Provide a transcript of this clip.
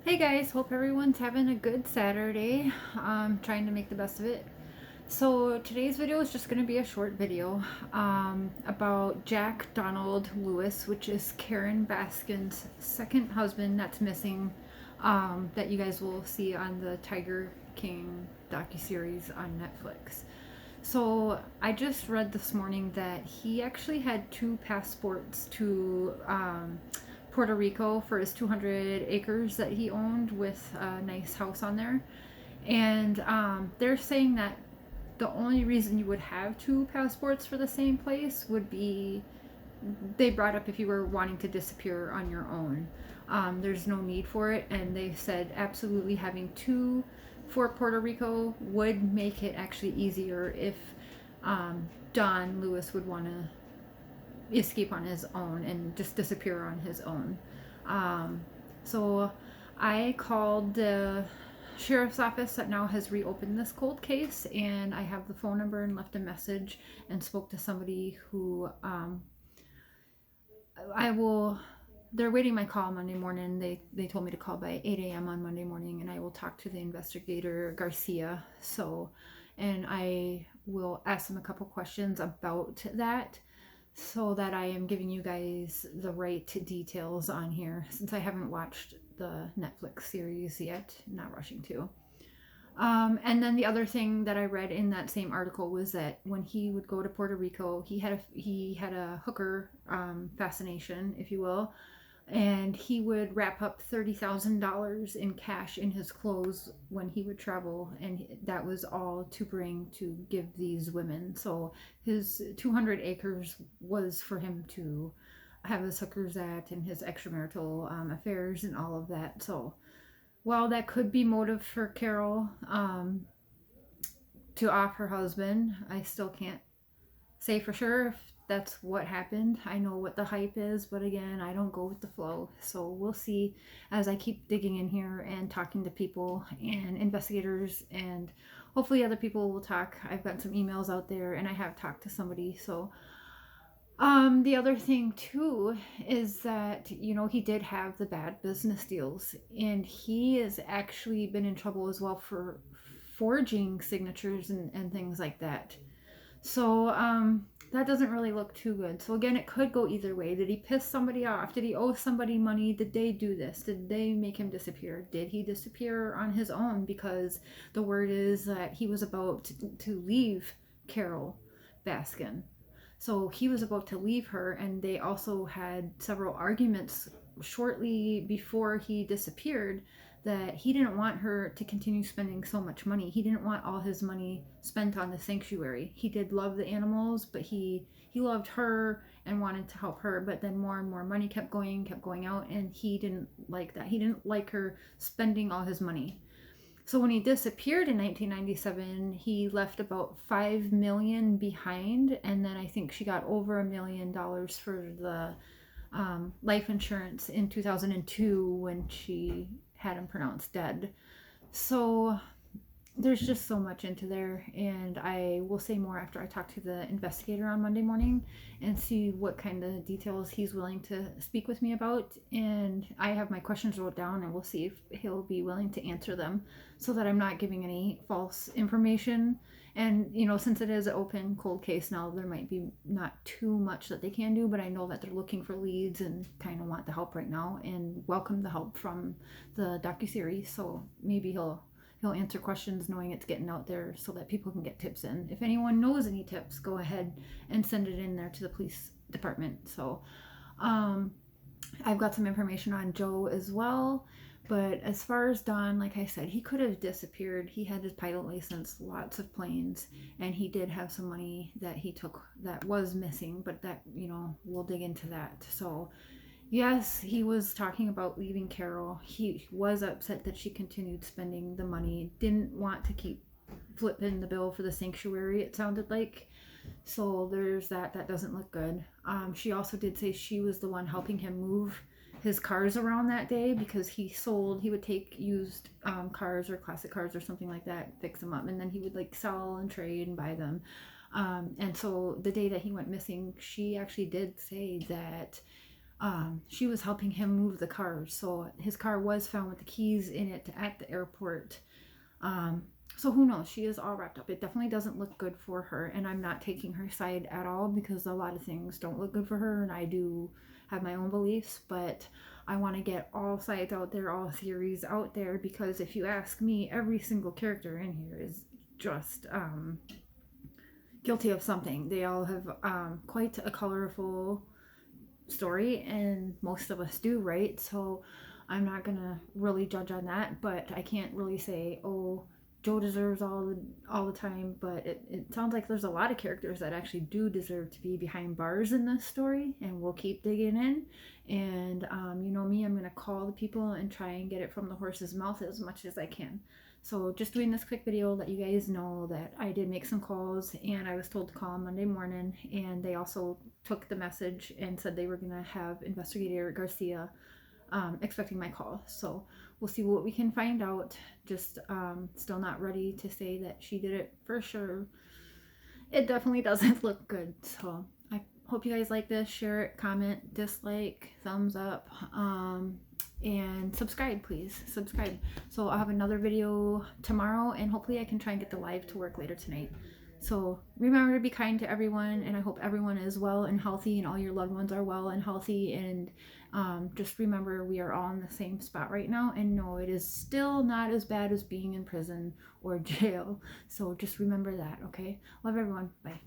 Hey guys, hope everyone's having a good Saturday. Trying to make the best of it. So today's video is just going to be a short video about Jack Donald Lewis, which is Karen Baskin's second husband that's missing, that you guys will see on the Tiger King docuseries on Netflix. So I just read this morning that he actually had two passports to Puerto Rico for his 200 acres that he owned with a nice house on there. And they're saying that the only reason you would have two passports for the same place would be, they brought up, if you were wanting to disappear on your own. There's no need for it, and they said absolutely having two for Puerto Rico would make it actually easier if Don Lewis would want to escape on his own and just disappear on his own. So I called the sheriff's office that now has reopened this cold case, and I have the phone number and left a message and spoke to somebody who I will. They're waiting my call Monday morning. They told me to call by 8 a.m. on Monday morning, and I will talk to the investigator Garcia. So, and I will ask them a couple questions about that, so that I am giving you guys the right details on here. Since I haven't watched the Netflix series yet, not rushing to. And then the other thing that I read in that same article was that when he would go to Puerto Rico, he had a hooker fascination, if you will, and he would wrap up $30,000 in cash in his clothes when he would travel, and that was all to bring to give these women. So his 200 acres was for him to have his hookers at and his extramarital affairs and all of that. So while that could be motive for Carole to off her husband, I still can't say for sure if that's what happened. I know what the hype is, but again, I don't go with the flow. So we'll see as I keep digging in here and talking to people and investigators, and hopefully other people will talk. I've got some emails out there and I have talked to somebody. So the other thing too is that, he did have the bad business deals, and he has actually been in trouble as well for forging signatures and things like that. So that doesn't really look too good. So again, it could go either way. Did he piss somebody off? Did he owe somebody money? Did they do this? Did they make him disappear? Did he disappear on his own? Because the word is that he was about to leave Carole Baskin. So he was about to leave her, and they also had several arguments shortly before he disappeared, that he didn't want her to continue spending so much money. He didn't want all his money spent on the sanctuary. He did love the animals, but he loved her and wanted to help her, but then more and more money kept going out, and he didn't like that. He didn't like her spending all his money. So when he disappeared in 1997, he left about 5 million behind, and then I think she got over $1 million for the life insurance in 2002 when she had him pronounced dead. So there's just so much into there, and I will say more after I talk to the investigator on Monday morning and see what kind of details he's willing to speak with me about. And I have my questions wrote down, and we'll see if he'll be willing to answer them so that I'm not giving any false information. And since it is an open cold case now, there might be not too much that they can do, but I know that they're looking for leads and kind of want the help right now and welcome the help from the docuseries. So maybe he'll answer questions knowing it's getting out there so that people can get tips in. If anyone knows any tips, go ahead and send it in there to the police department. So I've got some information on Joe as well. But as far as Don, like I said, he could have disappeared. He had his pilot license, lots of planes, and he did have some money that he took that was missing, but that, we'll dig into that. So yes, he was talking about leaving Carole. He was upset that she continued spending the money, didn't want to keep flipping the bill for the sanctuary, it sounded like. So there's that. That doesn't look good. She also did say she was the one helping him move his cars around that day, because he would take used cars or classic cars or something like that, fix them up, and then he would sell and trade and buy them. And so the day that he went missing, she actually did say that she was helping him move the car. So his car was found with the keys in it at the airport. So who knows? She is all wrapped up. It definitely doesn't look good for her, and I'm not taking her side at all because a lot of things don't look good for her, and I do have my own beliefs, but I want to get all sides out there, all theories out there, because if you ask me, every single character in here is just guilty of something. They all have quite a colorful story, and most of us do, right? So I'm not gonna really judge on that, but I can't really say, oh, Joe deserves all the time. But it sounds like there's a lot of characters that actually do deserve to be behind bars in this story, and we'll keep digging in. And you know me, I'm gonna call the people and try and get it from the horse's mouth as much as I can. So just doing this quick video, let you guys know that I did make some calls, and I was told to call on Monday morning, and they also took the message and said they were going to have Investigator Garcia expecting my call. So we'll see what we can find out. Just still not ready to say that she did it for sure. It definitely doesn't look good. So I hope you guys like this. Share it, comment, dislike, thumbs up, and subscribe, please. Subscribe. So I'll have another video tomorrow, and hopefully I can try and get the live to work later tonight. So remember to be kind to everyone, and I hope everyone is well and healthy, and all your loved ones are well and healthy. And just remember, we are all in the same spot right now, and no, it is still not as bad as being in prison or jail. So just remember that, okay? Love everyone. Bye.